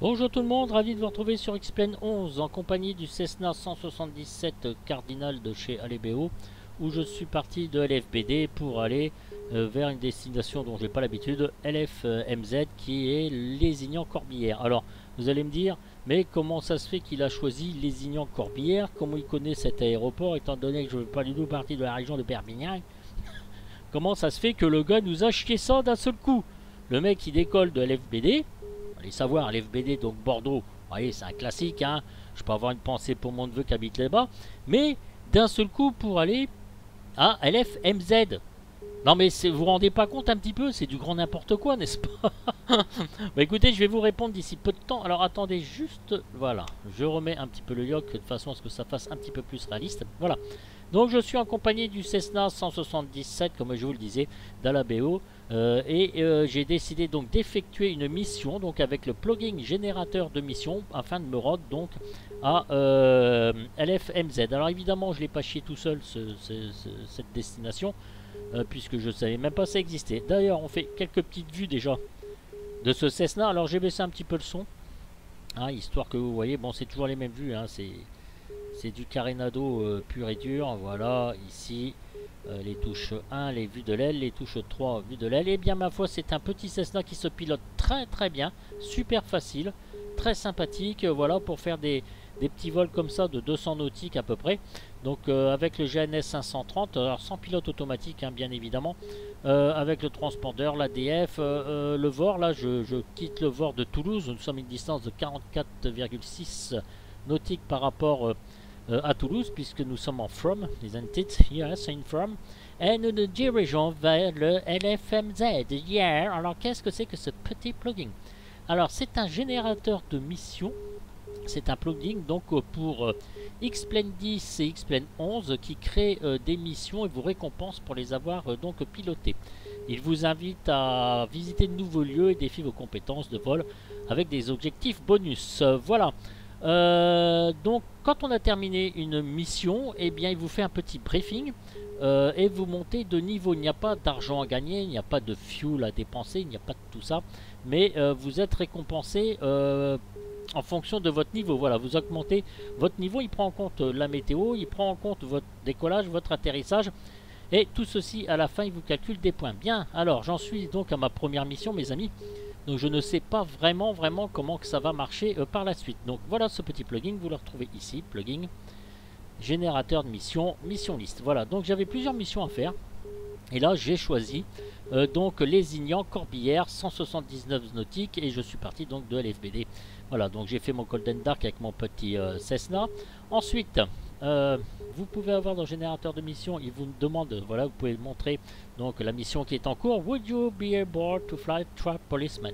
Bonjour tout le monde, ravi de vous retrouver sur X-Plane 11 en compagnie du Cessna 177 Cardinal de chez Alebeo, où je suis parti de LFBD pour aller vers une destination dont j'ai pas l'habitude, LFMZ, qui est Lézignan-Corbière. Alors vous allez me dire, mais comment ça se fait qu'il a choisi Lézignan-Corbière? Comment il connaît cet aéroport étant donné que je ne fais pas du tout partie de la région de Perpignan? Comment ça se fait que le gars nous a chié ça d'un seul coup? Le mec il décolle de LFBD. Allez savoir, l'FBD, donc Bordeaux, vous voyez, c'est un classique, hein. Je peux avoir une pensée pour mon neveu qui habite là-bas, mais d'un seul coup pour aller à LFMZ. Non mais vous vous rendez pas compte un petit peu, c'est du grand n'importe quoi, n'est-ce pas? Bah écoutez, je vais vous répondre d'ici peu de temps. Alors attendez juste, voilà, je remets un petit peu le yoke de façon à ce que ça fasse un petit peu plus réaliste. Voilà. Donc je suis en compagnie du Cessna 177, comme je vous le disais, d'Alabeo, j'ai décidé donc d'effectuer une mission, donc avec le plugin générateur de mission, afin de me rendre donc à LFMZ. Alors évidemment, je ne l'ai pas chié tout seul cette destination, puisque je ne savais même pas ça existait. D'ailleurs, on fait quelques petites vues déjà de ce Cessna. Alors j'ai baissé un petit peu le son, hein, histoire que vous voyez, bon c'est toujours les mêmes vues, hein, c'est du carénado pur et dur. Voilà, ici, les touches 1, les vues de l'aile, les touches 3, vues de l'aile. Et bien, ma foi, c'est un petit Cessna qui se pilote très très bien, super facile, très sympathique. Voilà, pour faire des petits vols comme ça de 200 nautiques à peu près. Donc, avec le GNS 530, alors sans pilote automatique, hein, bien évidemment. Avec le transpondeur, l'ADF, le VOR. Là, je quitte le VOR de Toulouse. Nous sommes à une distance de 44,6 nautiques par rapport à Toulouse, puisque nous sommes en From, isn't it? Yes, in From. Et nous nous dirigeons vers le LFMZ. Yeah. Alors, qu'est-ce que c'est que ce petit plugin? Alors, c'est un générateur de mission. C'est un plugin donc pour X-Plane 10 et X-Plane 11 qui crée des missions et vous récompense pour les avoir donc pilotées. Il vous invite à visiter de nouveaux lieux et défie vos compétences de vol avec des objectifs bonus. Voilà. Donc quand on a terminé une mission, eh bien il vous fait un petit briefing et vous montez de niveau. Il n'y a pas d'argent à gagner, il n'y a pas de fuel à dépenser, il n'y a pas de tout ça, mais vous êtes récompensé en fonction de votre niveau. Voilà, vous augmentez votre niveau, il prend en compte la météo, il prend en compte votre décollage, votre atterrissage, et tout ceci à la fin il vous calcule des points. Bien, alors j'en suis donc à ma première mission mes amis. Donc je ne sais pas vraiment comment que ça va marcher par la suite. Donc voilà ce petit plugin, vous le retrouvez ici, plugin, générateur de mission, mission liste. Voilà, donc j'avais plusieurs missions à faire. Et là j'ai choisi donc Lézignan, Corbière, 179 nautiques, et je suis parti donc de LFBD. Voilà, donc j'ai fait mon Golden Dark avec mon petit Cessna. Ensuite, vous pouvez avoir dans le générateur de mission, il vous demande, voilà, vous pouvez montrer donc la mission qui est en cours. Would you be able to fly trap policeman?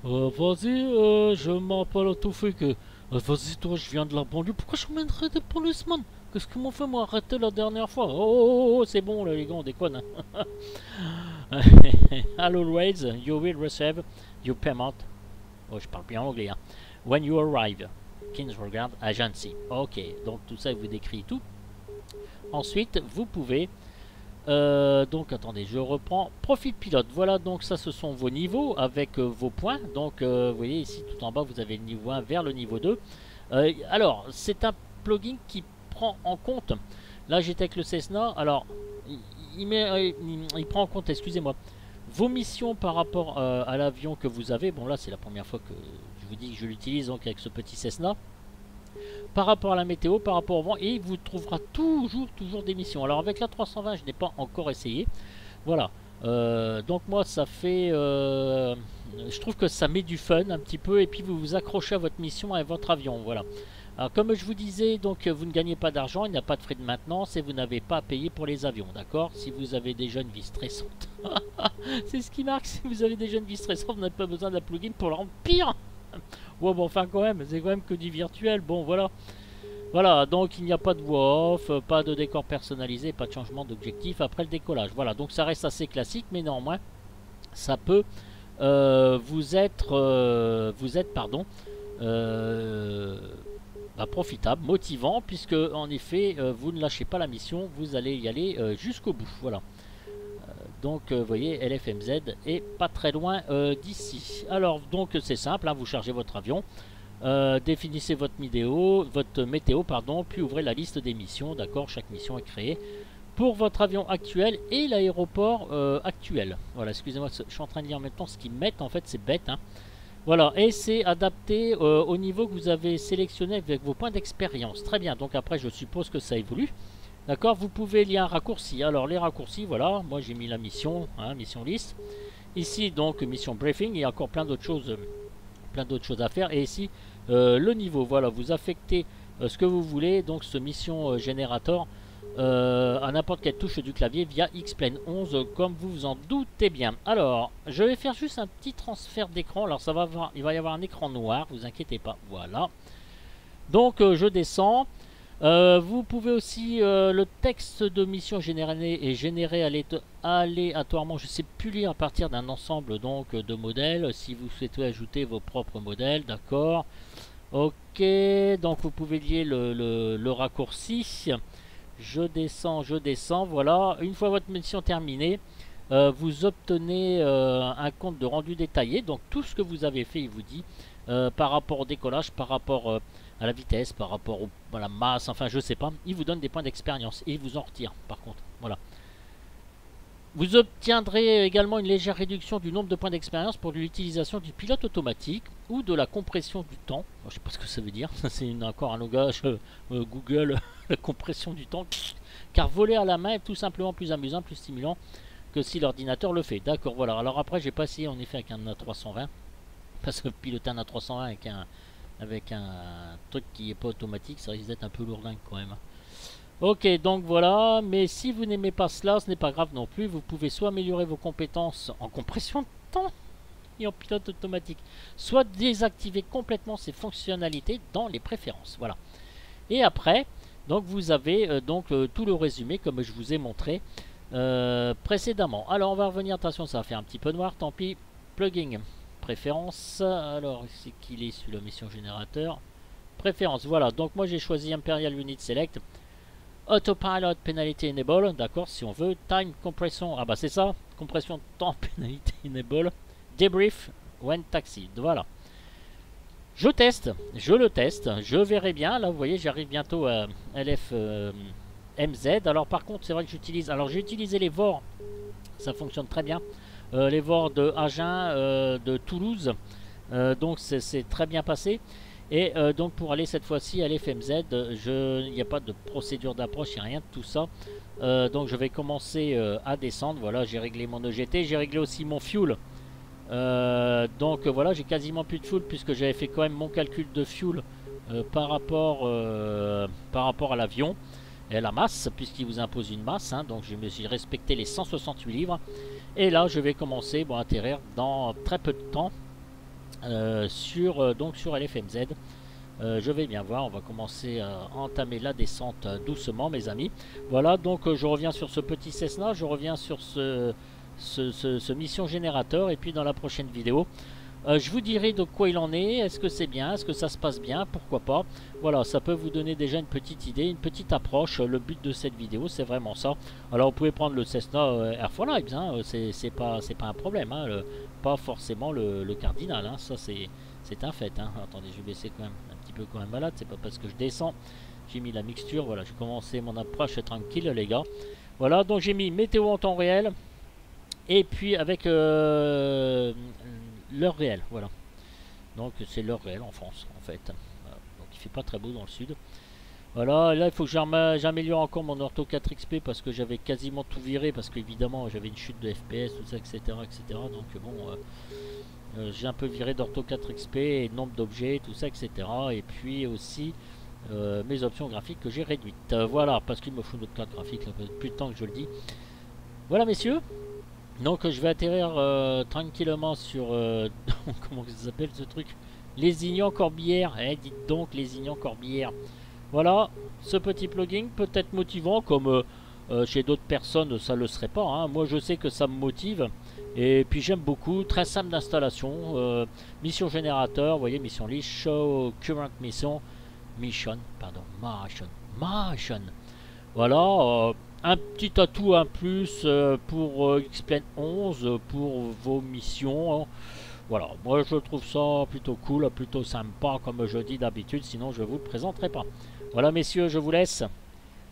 Vas-y, je m'appelle Toufik. Vas-y, toi, je viens de la banlieue. Pourquoi je mènerais des policemen? Qu'est-ce qu'ils m'ont fait, moi, arrêter la dernière fois? Oh, c'est bon, là, les gars, on déconne. I'll always, you will receive your payment. Oh, je parle bien anglais, hein. When you arrive. Kingsregard Agency. Ok, donc tout ça, il vous décrit tout. Ensuite, vous pouvez donc attendez, je reprends profil pilote. Voilà, donc ça ce sont vos niveaux avec vos points. Donc vous voyez ici tout en bas vous avez le niveau 1 vers le niveau 2. Alors c'est un plugin qui prend en compte, là j'étais avec le Cessna, alors il prend en compte, excusez-moi, vos missions par rapport à l'avion que vous avez. Bon là c'est la première fois que je vous dis que je l'utilise donc avec ce petit Cessna, par rapport à la météo, par rapport au vent, et il vous trouvera toujours des missions. Alors avec la 320 je n'ai pas encore essayé. Voilà, donc moi ça fait je trouve que ça met du fun un petit peu, et puis vous vous accrochez à votre mission et à votre avion. Voilà, alors comme je vous disais, donc vous ne gagnez pas d'argent, il n'y a pas de frais de maintenance et vous n'avez pas à payer pour les avions, d'accord? Si vous avez déjà une vie stressante, c'est ce qui marque, si vous avez déjà une vie stressante, vous n'avez pas besoin d'un plugin pour le rendre pire. Ouais, bon, enfin quand même, c'est quand même que du virtuel. Bon, voilà. Voilà, donc il n'y a pas de voix off, pas de décor personnalisé, pas de changement d'objectif après le décollage. Voilà, donc ça reste assez classique, mais néanmoins, ça peut vous être pardon, profitable, motivant, puisque en effet, vous ne lâchez pas la mission, vous allez y aller jusqu'au bout. Voilà. Donc vous voyez, LFMZ est pas très loin d'ici. Alors donc c'est simple, hein, vous chargez votre avion, définissez votre météo, pardon, puis ouvrez la liste des missions. D'accord, chaque mission est créée pour votre avion actuel et l'aéroport actuel. Voilà, excusez-moi, je suis en train de lire en même temps ce qu'ils mettent, en fait c'est bête, hein. Voilà, et c'est adapté au niveau que vous avez sélectionné avec vos points d'expérience. Très bien, donc après je suppose que ça évolue. D'accord, vous pouvez lier un raccourci. Alors les raccourcis, voilà, moi j'ai mis la mission, hein, mission liste. Ici donc mission briefing, il y a encore plein d'autres choses à faire. Et ici le niveau, voilà, vous affectez ce que vous voulez, donc ce mission générateur à n'importe quelle touche du clavier via Xplane 11 comme vous vous en doutez bien. Alors je vais faire juste un petit transfert d'écran. Alors il va y avoir un écran noir, vous inquiétez pas, voilà. Donc je descends. Vous pouvez aussi le texte de mission est généré aléatoirement, je ne sais plus lire, à partir d'un ensemble donc de modèles. Si vous souhaitez ajouter vos propres modèles, d'accord. Ok, donc vous pouvez lier le raccourci. Je descends, voilà. Une fois votre mission terminée, vous obtenez un compte de rendu détaillé. Donc tout ce que vous avez fait, il vous dit par rapport au décollage, par rapport à la vitesse, par rapport à la masse, enfin je sais pas. Il vous donne des points d'expérience et il vous en retire par contre. Voilà. Vous obtiendrez également une légère réduction du nombre de points d'expérience pour l'utilisation du pilote automatique ou de la compression du temps. Alors, je sais pas ce que ça veut dire, c'est encore un langage Google, la compression du temps. Car voler à la main est tout simplement plus amusant, plus stimulant que si l'ordinateur le fait. D'accord, voilà. Alors après, j'ai pas essayé en effet avec un A320, parce que piloter un A320 avec un truc qui est pas automatique, ça risque d'être un peu lourdingue quand même. Ok, donc voilà, mais si vous n'aimez pas cela, ce n'est pas grave non plus. Vous pouvez soit améliorer vos compétences en compression de temps et en pilote automatique, soit désactiver complètement ces fonctionnalités dans les préférences. Voilà. Et après, donc vous avez tout le résumé comme je vous ai montré précédemment. Alors on va revenir, attention, ça va faire un petit peu noir, tant pis. Plugin, préférences. Alors c'est qu'il est sur la mission générateur. Préférences, voilà. Donc moi j'ai choisi Imperial Unit Select. Autopilot Penalty Enable, d'accord, si on veut. Time Compression, ah bah c'est ça, compression de temps Penalty Enable. Debrief when taxi, voilà. Je le teste, je verrai bien. Là vous voyez, j'arrive bientôt à LFMZ. Alors par contre, c'est vrai que j'ai utilisé les VOR, ça fonctionne très bien. Les VOR de Agen, de Toulouse, donc c'est très bien passé. Et donc pour aller cette fois-ci à l'FMZ, il n'y a pas de procédure d'approche, il n'y a rien de tout ça. Donc je vais commencer à descendre. Voilà, j'ai réglé mon EGT, j'ai réglé aussi mon fuel. Donc voilà, j'ai quasiment plus de fuel puisque j'avais fait quand même mon calcul de fuel par rapport à l'avion et à la masse, puisqu'il vous impose une masse, hein. Donc je me suis respecté les 168 livres. Et là je vais commencer à atterrir dans très peu de temps. Sur LFMZ. Je vais bien voir, on va commencer à entamer la descente doucement mes amis. Voilà, donc je reviens sur ce petit Cessna, je reviens sur ce mission générateur, et puis dans la prochaine vidéo je vous dirai de quoi il en est, est-ce que c'est bien, est-ce que ça se passe bien, pourquoi pas. Voilà, ça peut vous donner déjà une petite idée, une petite approche. Le but de cette vidéo c'est vraiment ça. Alors vous pouvez prendre le Cessna Air for Lives, hein, c'est pas un problème, hein, pas forcément le Cardinal, hein, ça c'est un fait, hein. Attendez, je vais baisser quand même un petit peu quand même malade, c'est pas parce que je descends. J'ai mis la mixture, voilà, j'ai commencé mon approche tranquille les gars. Voilà, donc j'ai mis météo en temps réel, et puis avec l'heure réelle, voilà. Donc c'est l'heure réelle en France en fait. Voilà. Donc il fait pas très beau dans le sud. Voilà, là il faut que j'améliore encore mon Ortho 4XP parce que j'avais quasiment tout viré, parce qu'évidemment j'avais une chute de FPS, tout ça, etc. Donc bon, j'ai un peu viré d'Ortho 4XP et nombre d'objets, tout ça, etc. Et puis aussi mes options graphiques que j'ai réduites. Voilà, parce qu'il me faut une autre carte graphique, là, plus de temps que je le dis. Voilà messieurs. Donc je vais atterrir tranquillement sur comment ça s'appelle ce truc, Lézignan-Corbière. Eh dites donc, Lézignan-Corbière. Voilà, ce petit plugin peut être motivant, comme chez d'autres personnes ça le serait pas, hein. Moi je sais que ça me motive, et puis j'aime beaucoup, très simple d'installation. Mission générateur, vous voyez, mission list, show current mission, voilà, un petit atout, un plus pour X-Plane 11, pour vos missions. Voilà, moi je trouve ça plutôt cool, plutôt sympa comme je dis d'habitude, sinon je vous le présenterai pas. Voilà messieurs, je vous laisse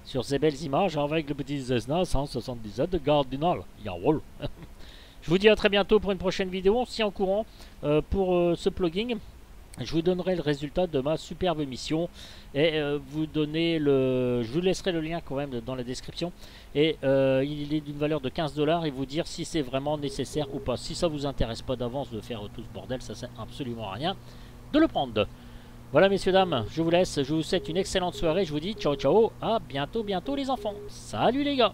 sur ces belles images avec le petit Cessna 177 de Cardinal. Jawohl. Je vous dis à très bientôt pour une prochaine vidéo, on se tient au courant pour ce plugging. Je vous donnerai le résultat de ma superbe mission et je vous laisserai le lien quand même dans la description. Et il est d'une valeur de 15 $ et vous dire si c'est vraiment nécessaire ou pas. Si ça vous intéresse pas d'avance de faire tout ce bordel, ça sert absolument à rien de le prendre. Voilà messieurs dames, je vous laisse, je vous souhaite une excellente soirée, je vous dis ciao ciao, à bientôt les enfants. Salut les gars.